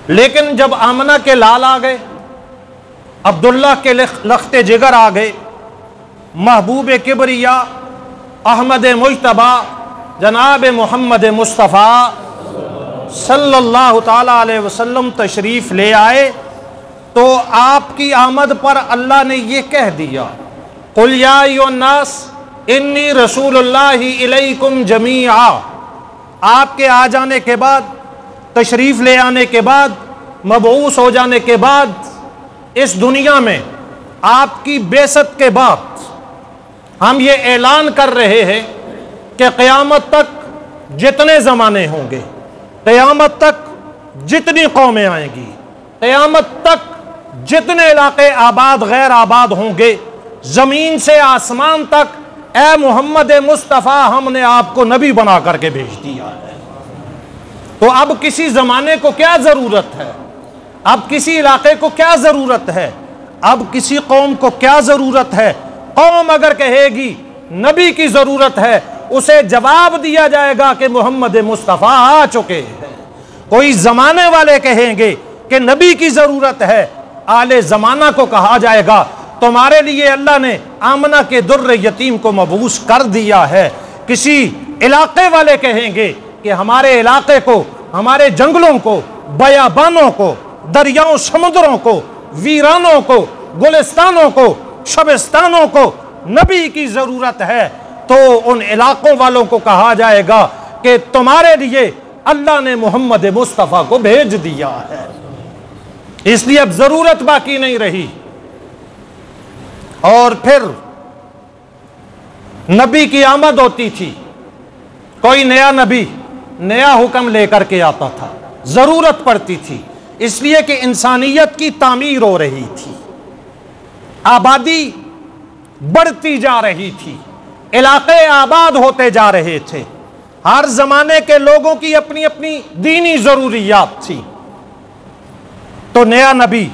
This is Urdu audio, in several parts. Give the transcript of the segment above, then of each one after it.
لیکن جب آمنہ کے لال آ گئے، عبداللہ کے لخت جگر آ گئے، محبوب کبریا احمد مجتبی جناب محمد مصطفیٰ صلی اللہ تعالی علیہ وسلم تشریف لے آئے، تو آپ کی آمد پر اللہ نے یہ کہہ دیا، قُلْ يَا أَيُّهَا النَّاسُ إِنِّي رَسُولُ اللَّهِ إِلَيْكُمْ جَمِيعًا۔ آپ کے آ جانے کے بعد، تشریف لے آنے کے بعد، مبعوث ہو جانے کے بعد، اس دنیا میں آپ کی بعثت کے بعد ہم یہ اعلان کر رہے ہیں کہ قیامت تک جتنے زمانے ہوں گے، قیامت تک جتنی قومیں آئیں گی، قیامت تک جتنے علاقے آباد غیر آباد ہوں گے، زمین سے آسمان تک، اے محمد مصطفیٰ ہم نے آپ کو نبی بنا کر کے بھیج دیا ہے۔ تو اب کسی زمانے کو کیا ضرورت ہے؟ اب کسی علاقے کو کیا ضرورت ہے؟ اب کسی قوم کو کیا ضرورت ہے؟ قوم اگر کہے گی نبی کی ضرورت ہے، اسے جواب دیا جائے گا کہ محمد مصطفیٰ آ چکے ہیں۔ کوئی زمانے والے کہیں گے کہ نبی کی ضرورت ہے، آل زمانہ کو کہا جائے گا تمہارے لیے اللہ نے آمنہ کے در یتیم کو مبعوث کر دیا ہے۔ کسی علاقے والے کہیں گے کہ ہمارے علاقے کو، ہمارے جنگلوں کو، بیابانوں کو، دریاؤں سمندروں کو، ویرانوں کو، گلستانوں کو، شبستانوں کو نبی کی ضرورت ہے، تو ان علاقوں والوں کو کہا جائے گا کہ تمہارے لیے اللہ نے محمد مصطفیٰ کو بھیج دیا ہے۔ اس لیے اب ضرورت باقی نہیں رہی۔ اور پھر نبی کی آمد ہوتی تھی، کوئی نیا نبی نیا حکم لے کر کے آتا تھا، ضرورت پڑتی تھی، اس لیے کہ انسانیت کی تعمیر ہو رہی تھی، آبادی بڑھتی جا رہی تھی، علاقے آباد ہوتے جا رہے تھے، ہر زمانے کے لوگوں کی اپنی اپنی دینی ضروریات تھی، تو نیا نبی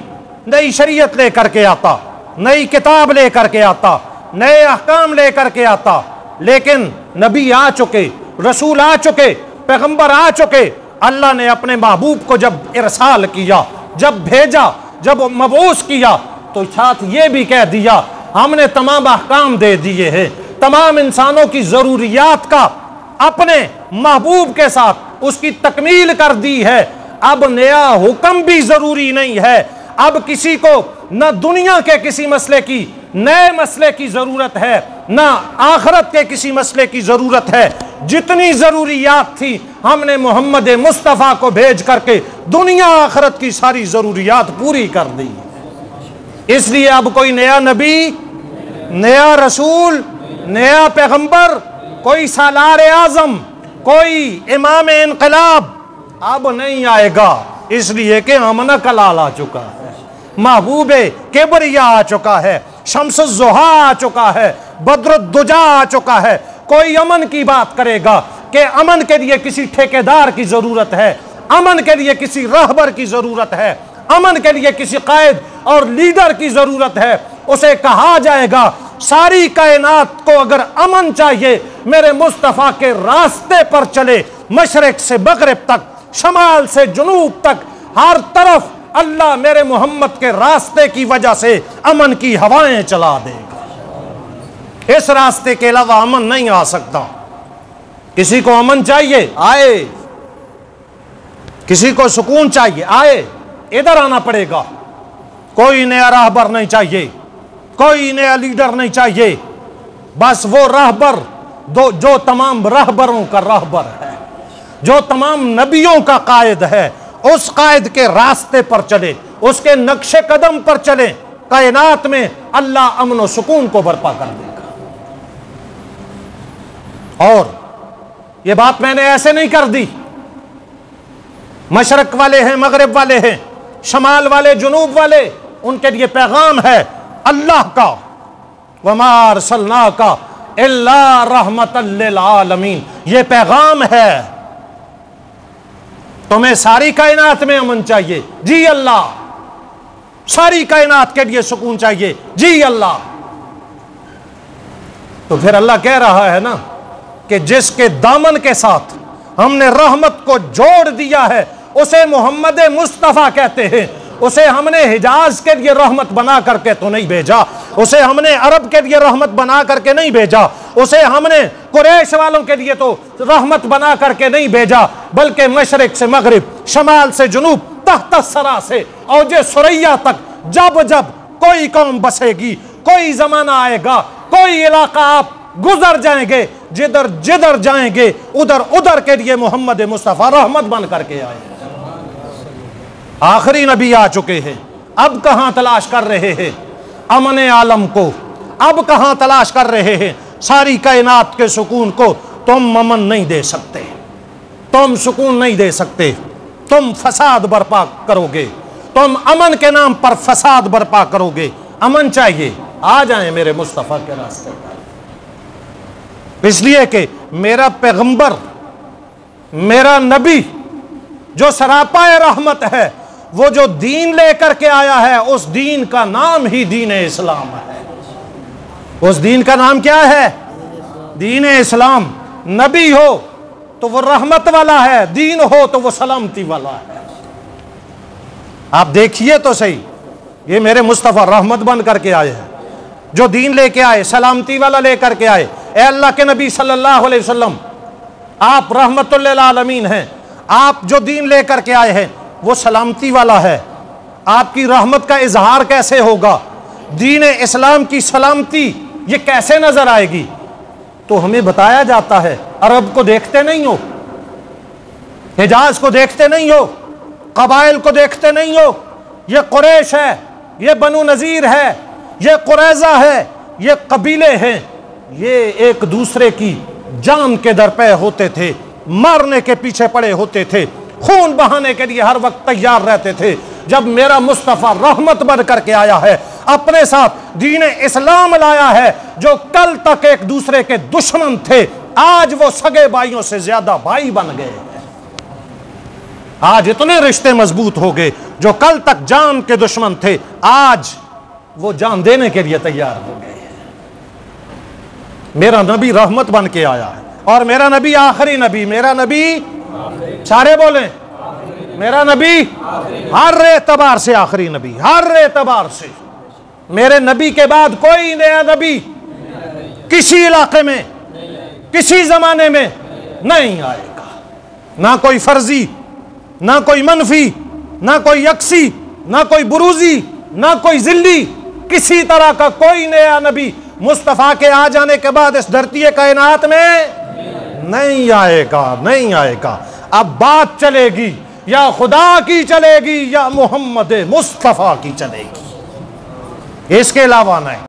نئی شریعت لے کر کے آتا، نئی کتاب لے کر کے آتا، نئے احکام لے کر کے آتا۔ لیکن نبی آ چکے، رسول آ چکے، پیغمبر آ چکے، اللہ نے اپنے محبوب کو جب ارسال کیا، جب بھیجا، جب مبعوث کیا، تو ساتھ یہ بھی کہہ دیا ہم نے تمام احکام دے دیے ہیں، تمام انسانوں کی ضروریات کا اپنے محبوب کے ساتھ اس کی تکمیل کر دی ہے۔ اب نیا حکم بھی ضروری نہیں ہے، اب کسی کو نہ دنیا کے کسی مسئلے کی، نئے مسئلے کی ضرورت ہے، نہ آخرت کے کسی مسئلے کی ضرورت ہے۔ جتنی ضروریات تھی ہم نے محمد مصطفیٰ کو بھیج کر کے دنیا آخرت کی ساری ضروریات پوری کر دی۔ اس لیے اب کوئی نیا نبی، نیا رسول، نیا پیغمبر، کوئی سالار اعظم، کوئی امام انقلاب اب نہیں آئے گا، اس لیے کہ آمنہ کا لال آ چکا ہے، محبوب کبریا آ چکا ہے، شمس الضحیٰ آ چکا ہے، بدر الدجا آ چکا ہے۔ کوئی امن کی بات کرے گا کہ امن کے لیے کسی ٹھیکیدار کی ضرورت ہے، امن کے لیے کسی راہبر کی ضرورت ہے، امن کے لیے کسی قائد اور لیڈر کی ضرورت ہے، اسے کہا جائے گا ساری کائنات کو اگر امن چاہیے میرے مصطفیٰ کے راستے پر چلے، مشرق سے مغرب تک، شمال سے جنوب تک، ہر طرف اللہ میرے محمد کے راستے کی وجہ سے امن کی ہوائیں چلا دے گا۔ اس راستے کے علاوہ امن نہیں آ سکتا۔ کسی کو امن چاہیے آئے، کسی کو سکون چاہیے آئے، ادھر آنا پڑے گا۔ کوئی نیا راہبر نہیں چاہیے، کوئی نیا لیڈر نہیں چاہیے، بس وہ راہبر جو تمام راہبروں کا راہبر ہے، جو تمام نبیوں کا قائد ہے، اس قائد کے راستے پر چلے، اس کے نقش قدم پر چلے، کائنات میں اللہ امن و سکون کو برپا کر دے گا۔ اور یہ بات میں نے ایسے نہیں کر دی، مشرق والے ہیں، مغرب والے ہیں، شمال والے، جنوب والے، ان کے لیے پیغام ہے اللہ کا، وَمَا أَرْسَلْنَاكَ إِلَّا رَحْمَةً لِّلْعَالَمِينَ، یہ پیغام ہے۔ تمہیں ساری کائنات میں امن چاہیے، جی اللہ، ساری کائنات کے لیے سکون چاہیے، جی اللہ۔ تو پھر اللہ کہہ رہا ہے نا کہ جس کے دامن کے ساتھ ہم نے رحمت کو جوڑ دیا ہے، اسے محمد مصطفیٰ کہتے ہیں۔ اسے ہم نے حجاز کے لیے رحمت بنا کر کے تو نہیں بھیجا، اسے ہم نے عرب کے لیے رحمت بنا کر کے نہیں بھیجا، اسے ہم نے قریش والوں کے لیے تو رحمت بنا کر کے نہیں بھیجا، بلکہ مشرق سے مغرب، شمال سے جنوب، تحت الثری سے اوج ثریا تک جب جب کوئی قوم بسے گی، کوئی زمانہ آئے گا، کوئی علاقہ آپ گزر جائیں گے، جدھر جدھر جائیں گے ادھر ادھر کے لیے محمد مصطفیٰ رحمت بن کر کے آئے۔ آخری نبی آ چکے ہیں، اب کہاں تلاش کر رہے ہیں امن عالم کو؟ اب کہاں تلاش کر رہے ہیں ساری کائنات کے سکون کو؟ تم امن نہیں دے سکتے، تم سکون نہیں دے سکتے، تم فساد برپا کرو گے، تم امن کے نام پر فساد برپا کرو گے۔ امن چاہیے، آ جائیں میرے مصطفیٰ کے راستے پر، اس لیے کہ میرا پیغمبر، میرا نبی جو سراپا رحمت ہے، وہ جو دین لے کر کے آیا ہے، اس دین کا نام ہی دین اسلام ہے۔ اس دین کا نام کیا ہے؟ دین اسلام۔ نبی ہو تو وہ رحمت والا ہے، دین ہو تو وہ سلامتی والا ہے۔ آپ دیکھیے تو صحیح، یہ میرے مصطفیٰ رحمت بن کر کے آئے ہیں، جو دین لے کے آئے، سلامتی والا لے کر کے آئے۔ اے اللہ کے نبی صلی اللہ علیہ وسلم، آپ رحمت للعالمین ہیں، آپ جو دین لے کر کے آئے ہیں وہ سلامتی والا ہے۔ آپ کی رحمت کا اظہار کیسے ہوگا؟ دین اسلام کی سلامتی یہ کیسے نظر آئے گی؟ تو ہمیں بتایا جاتا ہے، عرب کو دیکھتے نہیں ہو، حجاز کو دیکھتے نہیں ہو، قبائل کو دیکھتے نہیں ہو؟ یہ قریش ہے، یہ بنو نذیر ہے، یہ قریظہ ہے، یہ قبیلے ہیں، یہ ایک دوسرے کی جان کے درپے ہوتے تھے، مارنے کے پیچھے پڑے ہوتے تھے، خون بہانے کے لیے ہر وقت تیار رہتے تھے۔ جب میرا مصطفیٰ رحمت بن کر کے آیا ہے، اپنے ساتھ دین اسلام لایا ہے، جو کل تک ایک دوسرے کے دشمن تھے، آج وہ سگے بھائیوں سے زیادہ بھائی بن گئے ہیں۔ آج اتنے رشتے مضبوط ہو گئے، جو کل تک جان کے دشمن تھے، آج وہ جان دینے کے لیے تیار ہو گئے۔ میرا نبی رحمت بن کے آیا ہے، اور میرا نبی آخری نبی، میرا نبی، سارے بولیں، میرا نبی ہر اعتبار سے آخری نبی، ہر اعتبار سے۔ میرے نبی کے بعد کوئی نیا نبی کسی علاقے میں، کسی زمانے میں نہیں آئے گا، نہ کوئی فرضی، نہ کوئی منفی، نہ کوئی یکسی، نہ کوئی بروزی، نہ کوئی ذلی، کسی طرح کا کوئی نیا نبی مصطفیٰ کے آ جانے کے بعد اس دھرتی کائنات میں نہیں آئے گا، نہیں آئے گا۔ اب بات چلے گی یا خدا کی چلے گی یا محمد مصطفیٰ کی چلے گی، اس کے علاوہ نہیں۔